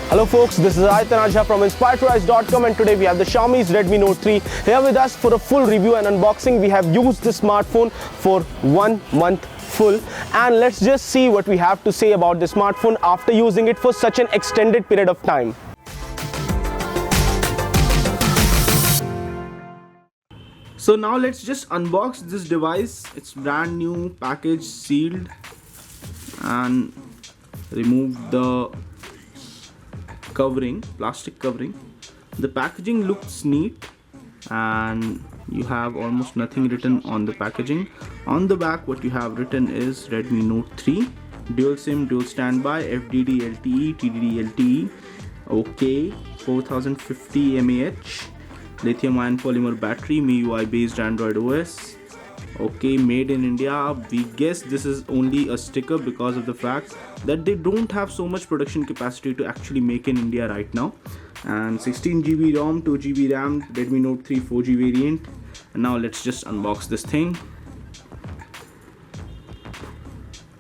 Hello folks, this is Aytan Ajha from InspiredToRise.com and today we have the Xiaomi's Redmi Note 3 here with us for a full review and unboxing. We have used this smartphone for 1 month full and let's just see what we have to say about the smartphone after using it for such an extended period of time. So now let's just unbox this device. It's brand new, package sealed, and remove the covering, plastic covering. The packaging looks neat and you have almost nothing written on the packaging. On the back what you have written is Redmi Note 3, dual SIM, dual standby, FDD LTE, TDD LTE, OK, 4050 mAh, lithium ion polymer battery, MIUI based Android OS. Okay, made in India. We guess this is only a sticker because of the fact that they don't have so much production capacity to actually make in India right now. And 16GB ROM, 2GB RAM, Redmi Note 3 4G variant. And now let's just unbox this thing.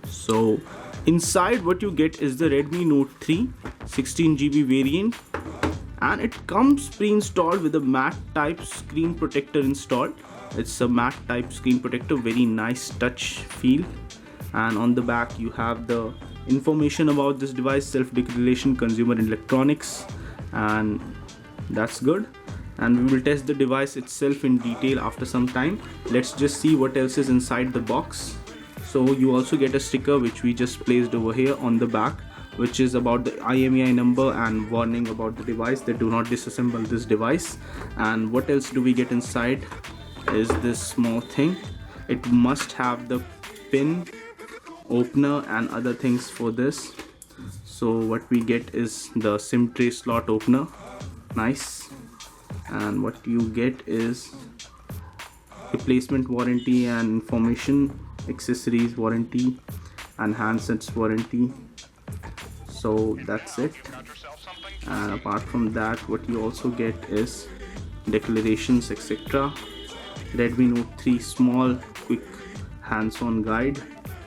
So inside what you get is the Redmi Note 3 16GB variant, and it comes pre-installed with a matte type screen protector installed. It's a matte type screen protector, very nice touch feel. And on the back you have the information about this device, self-declaration, consumer electronics, and that's good. And we will test the device itself in detail after some time. Let's just see what else is inside the box. So you also get a sticker which we just placed over here on the back, which is about the IMEI number and warning about the device that do not disassemble this device. And what else do we get inside is this small thing. It must have the pin opener and other things for this. So what we get is the SIM tray slot opener, nice. And what you get is replacement warranty and information, accessories warranty and handsets warranty. So that's it. And apart from that, what you also get is declarations, etc. Redmi Note 3 small quick hands-on guide,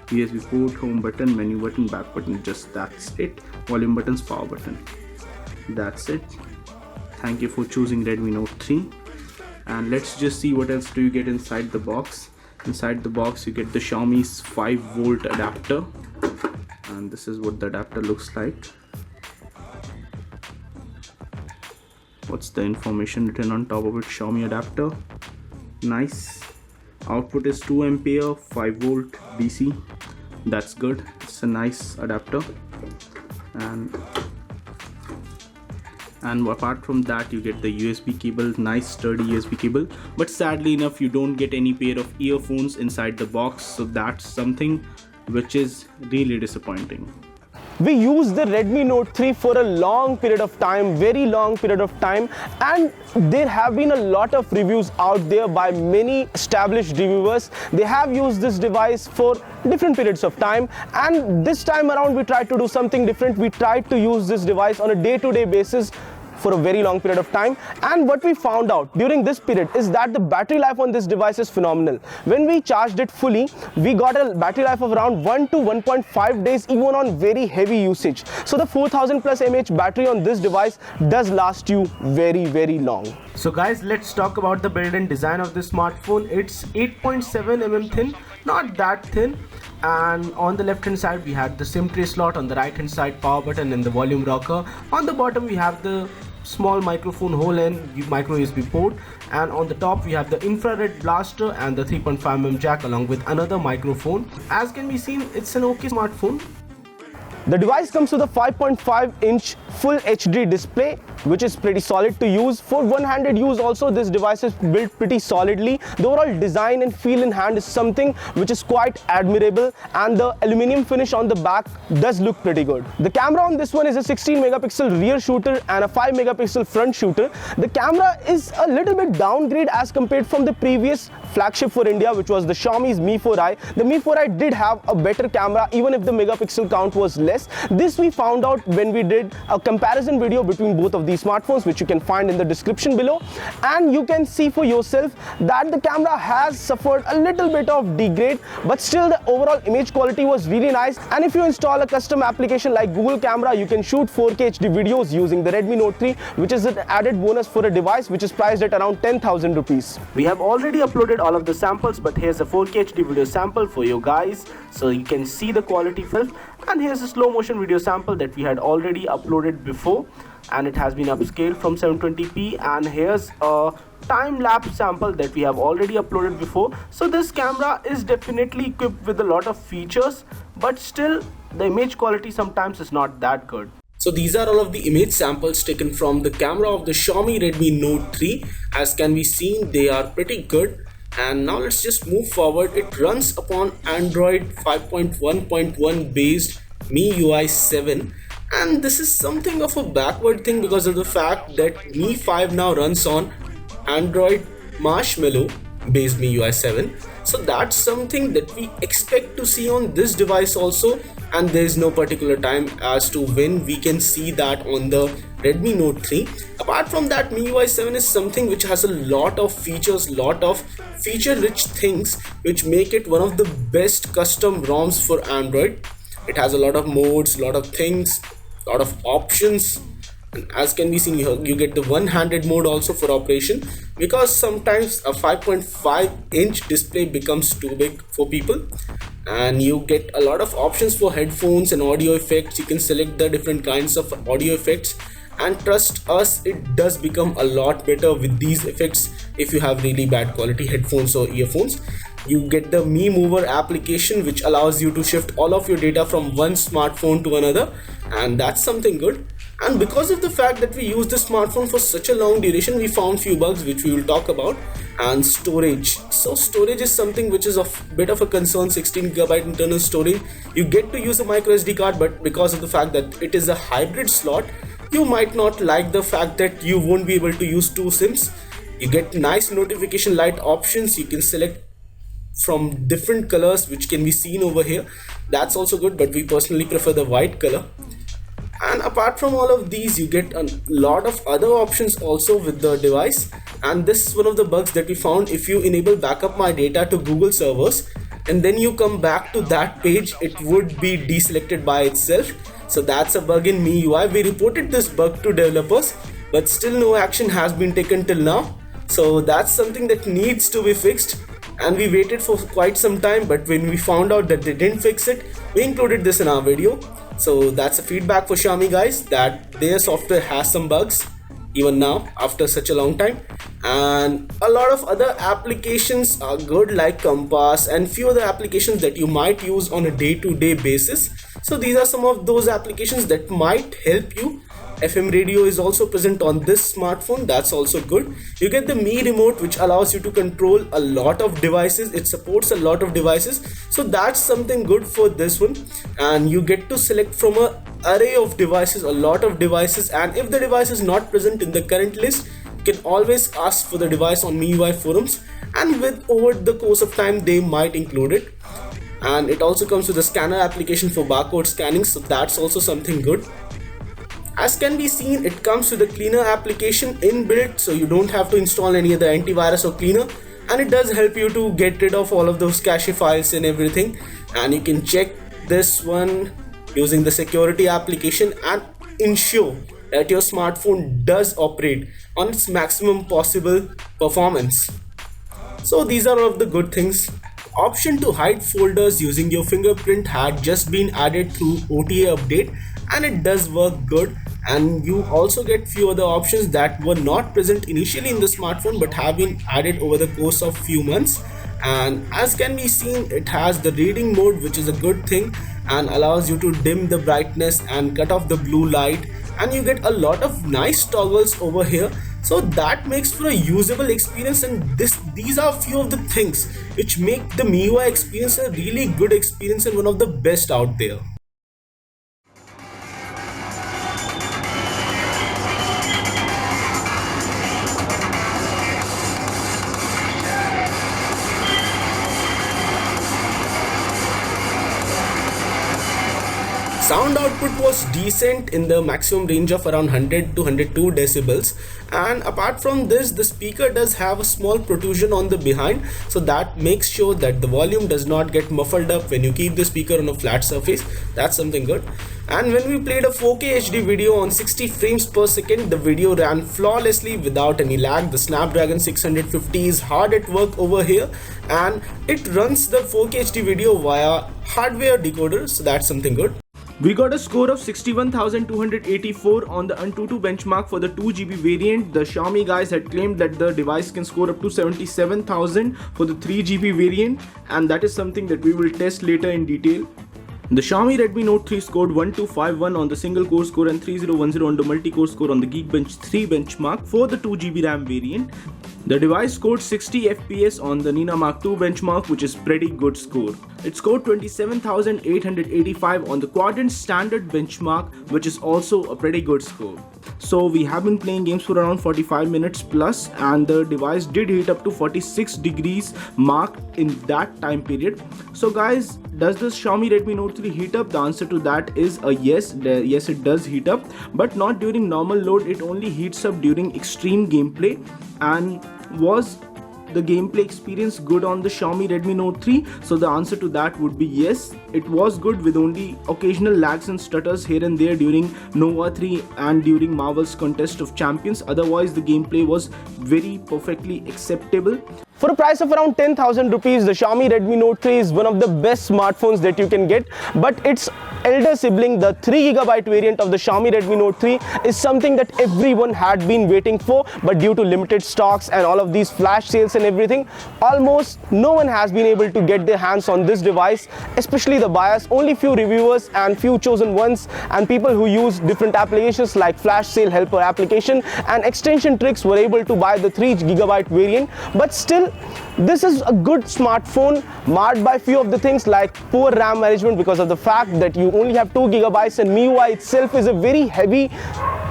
USB port, home button, menu button, back button, just that's it. Volume buttons, power button, that's it. Thank you for choosing Redmi Note 3. And let's just see what else do you get inside the box. Inside the box you get the Xiaomi's 5V adapter, and this is what the adapter looks like. What's the information written on top of it? Xiaomi adapter, nice. Output is 2 ampere, 5V DC, that's good. It's a nice adapter. And apart from that you get the USB cable, nice sturdy USB cable, but sadly enough you don't get any pair of earphones inside the box, so that's something which is really disappointing. We used the Redmi Note 3 for a long period of time, very long period of time, and there have been a lot of reviews out there by many established reviewers. They have used this device for different periods of time, and this time around we tried to do something different. We tried to use this device on a day-to-day basis for a very long period of time, and what we found out during this period is that the battery life on this device is phenomenal. When we charged it fully, we got a battery life of around 1 to 1.5 days even on very heavy usage. So the 4000 plus mAh battery on this device does last you very long. So guys, let's talk about the build and design of this smartphone. It's 8.7 mm thin, not that thin. And on the left hand side we had the SIM tray slot, on the right hand side power button and the volume rocker. On the bottom we have the small microphone hole and micro USB port, and on the top we have the infrared blaster and the 3.5mm jack along with another microphone. As can be seen, it's an okay smartphone. The device comes with a 5.5-inch full HD display, which is pretty solid to use. For one-handed use also, this device is built pretty solidly. The overall design and feel in hand is something which is quite admirable, and the aluminum finish on the back does look pretty good. The camera on this one is a 16-megapixel rear shooter and a 5-megapixel front shooter. The camera is a little bit downgrade as compared from the previous flagship for India, which was the Xiaomi's Mi 4i. The Mi 4i did have a better camera even if the megapixel count was less. This we found out when we did a comparison video between both of these smartphones, which you can find in the description below, and you can see for yourself that the camera has suffered a little bit of degrade, but still the overall image quality was really nice. And if you install a custom application like Google Camera, you can shoot 4K HD videos using the Redmi Note 3, which is an added bonus for a device which is priced at around 10,000 rupees. We have already uploaded all of the samples, but here's a 4K HD video sample for you guys so you can see the quality film. And here's a slow motion video sample that we had already uploaded before, and it has been upscaled from 720p. And here's a time-lapse sample that we have already uploaded before. So this camera is definitely equipped with a lot of features, but still the image quality sometimes is not that good. So these are all of the image samples taken from the camera of the Xiaomi Redmi Note 3. As can be seen, they are pretty good. And now let's just move forward. It runs upon Android 5.1.1 based MIUI 7, and this is something of a backward thing because of the fact that Mi 5 now runs on Android Marshmallow based MIUI 7. So that's something that we expect to see on this device also, and there is no particular time as to when we can see that on the Redmi Note 3. Apart from that, MIUI 7 is something which has a lot of features, lot of feature rich things which make it one of the best custom ROMs for Android. It has a lot of modes, lot of things, lot of options. And as can be seen here, you get the one-handed mode also for operation, because sometimes a 5.5-inch display becomes too big for people. And you get a lot of options for headphones and audio effects. You can select the different kinds of audio effects, and trust us, it does become a lot better with these effects if you have really bad quality headphones or earphones. You get the Mi Mover application, which allows you to shift all of your data from one smartphone to another, and that's something good. And because of the fact that we use the smartphone for such a long duration, we found few bugs which we will talk about. And storage. So storage is something which is a bit of a concern. 16GB internal storage. You get to use a micro SD card, but because of the fact that it is a hybrid slot, you might not like the fact that you won't be able to use two SIMs. You get nice notification light options. You can select from different colors which can be seen over here. That's also good, but we personally prefer the white color. And apart from all of these, you get a lot of other options also with the device. And this is one of the bugs that we found. If you enable backup my data to Google servers and then you come back to that page, it would be deselected by itself. So that's a bug in MIUI. We reported this bug to developers, but still no action has been taken till now. So that's something that needs to be fixed, and we waited for quite some time, but when we found out that they didn't fix it, we included this in our video. So that's a feedback for Xiaomi guys, that their software has some bugs even now after such a long time. And a lot of other applications are good, like Compass and few other applications that you might use on a day-to-day basis. So these are some of those applications that might help you. FM radio is also present on this smartphone. That's also good. You get the Mi remote, which allows you to control a lot of devices. It supports a lot of devices, so that's something good for this one. And you get to select from a array of devices, a lot of devices, and if the device is not present in the current list, you can always ask for the device on MIUI forums, and with over the course of time they might include it. And it also comes with a scanner application for barcode scanning, so that's also something good. As can be seen, it comes with a cleaner application inbuilt, so you don't have to install any other antivirus or cleaner, and it does help you to get rid of all of those cache files and everything. And you can check this one using the security application and ensure that your smartphone does operate on its maximum possible performance. So these are all of the good things. Option to hide folders using your fingerprint had just been added through OTA update, and it does work good. And you also get few other options that were not present initially in the smartphone but have been added over the course of few months. And as can be seen, it has the reading mode, which is a good thing and allows you to dim the brightness and cut off the blue light, and you get a lot of nice toggles over here, so that makes for a usable experience. And these are few of the things which make the MIUI experience a really good experience and one of the best out there. sound output was decent in the maximum range of around 100 to 102 decibels, and apart from this, the speaker does have a small protrusion on the behind, so that makes sure that the volume does not get muffled up when you keep the speaker on a flat surface. That's something good. And when we played a 4K HD video on 60 frames per second, the video ran flawlessly without any lag. The Snapdragon 650 is hard at work over here, and it runs the 4K HD video via hardware decoder, so that's something good. We got a score of 61,284 on the Antutu benchmark for the 2GB variant. The Xiaomi guys had claimed that the device can score up to 77,000 for the 3GB variant, and that is something that we will test later in detail. The Xiaomi Redmi Note 3 scored 1251 on the single core score and 3010 on the multi-core score on the Geekbench 3 benchmark for the 2GB RAM variant. The device scored 60 FPS on the Nina Mark II benchmark, which is pretty good score. It scored 27,885 on the Quadrant Standard benchmark, which is also a pretty good score. So we have been playing games for around 45 minutes plus, and the device did heat up to 46 degrees mark in that time period. So guys, does this Xiaomi Redmi Note 3 heat up? The answer to that is a yes. Yes, it does heat up, but not during normal load. It only heats up during extreme gameplay. And was the gameplay experience good on the Xiaomi Redmi Note 3? So the answer to that would be yes. It was good with only occasional lags and stutters here and there during Nova 3 and during Marvel's Contest of Champions. Otherwise, the gameplay was very perfectly acceptable. For a price of around 10,000 rupees, the Xiaomi Redmi Note 3 is one of the best smartphones that you can get, but its elder sibling, the 3GB variant of the Xiaomi Redmi Note 3, is something that everyone had been waiting for, but due to limited stocks and all of these flash sales and everything, almost no one has been able to get their hands on this device, especially the buyers. Only few reviewers and few chosen ones and people who use different applications like Flash Sale Helper application and extension tricks were able to buy the 3GB variant. But still, this is a good smartphone, marred by few of the things like poor RAM management because of the fact that you only have 2GB, and MIUI itself is a very heavy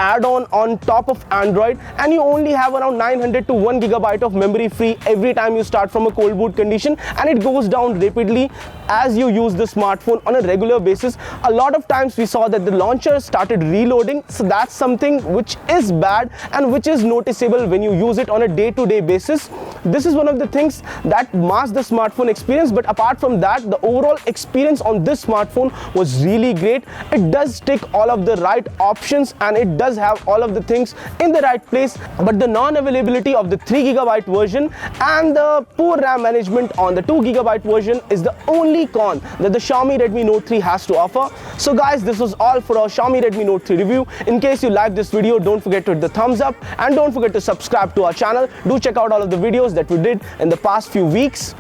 add-on on top of Android, and you only have around 900 to 1GB of memory free every time you start from a cold boot condition, and it goes down rapidly as you use the smartphone on a regular basis. A lot of times we saw that the launcher started reloading, so that's something which is bad and which is noticeable when you use it on a day-to-day basis. This is one of the things that masks the smartphone experience, but apart from that, the overall experience on this smartphone was really great. It does tick all of the right options and it does have all of the things in the right place, but the non-availability of the 3GB version and the poor RAM management on the 2GB version is the only con that the Xiaomi Redmi Note 3 has to offer. So guys, this was all for our Xiaomi Redmi Note 3 review. In case you liked this video, don't forget to hit the thumbs up and don't forget to subscribe to our channel. Do check out all of the videos that we did in the past few weeks.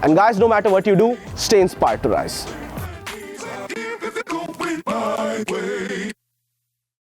And guys, no matter what you do, stay inspired to rise.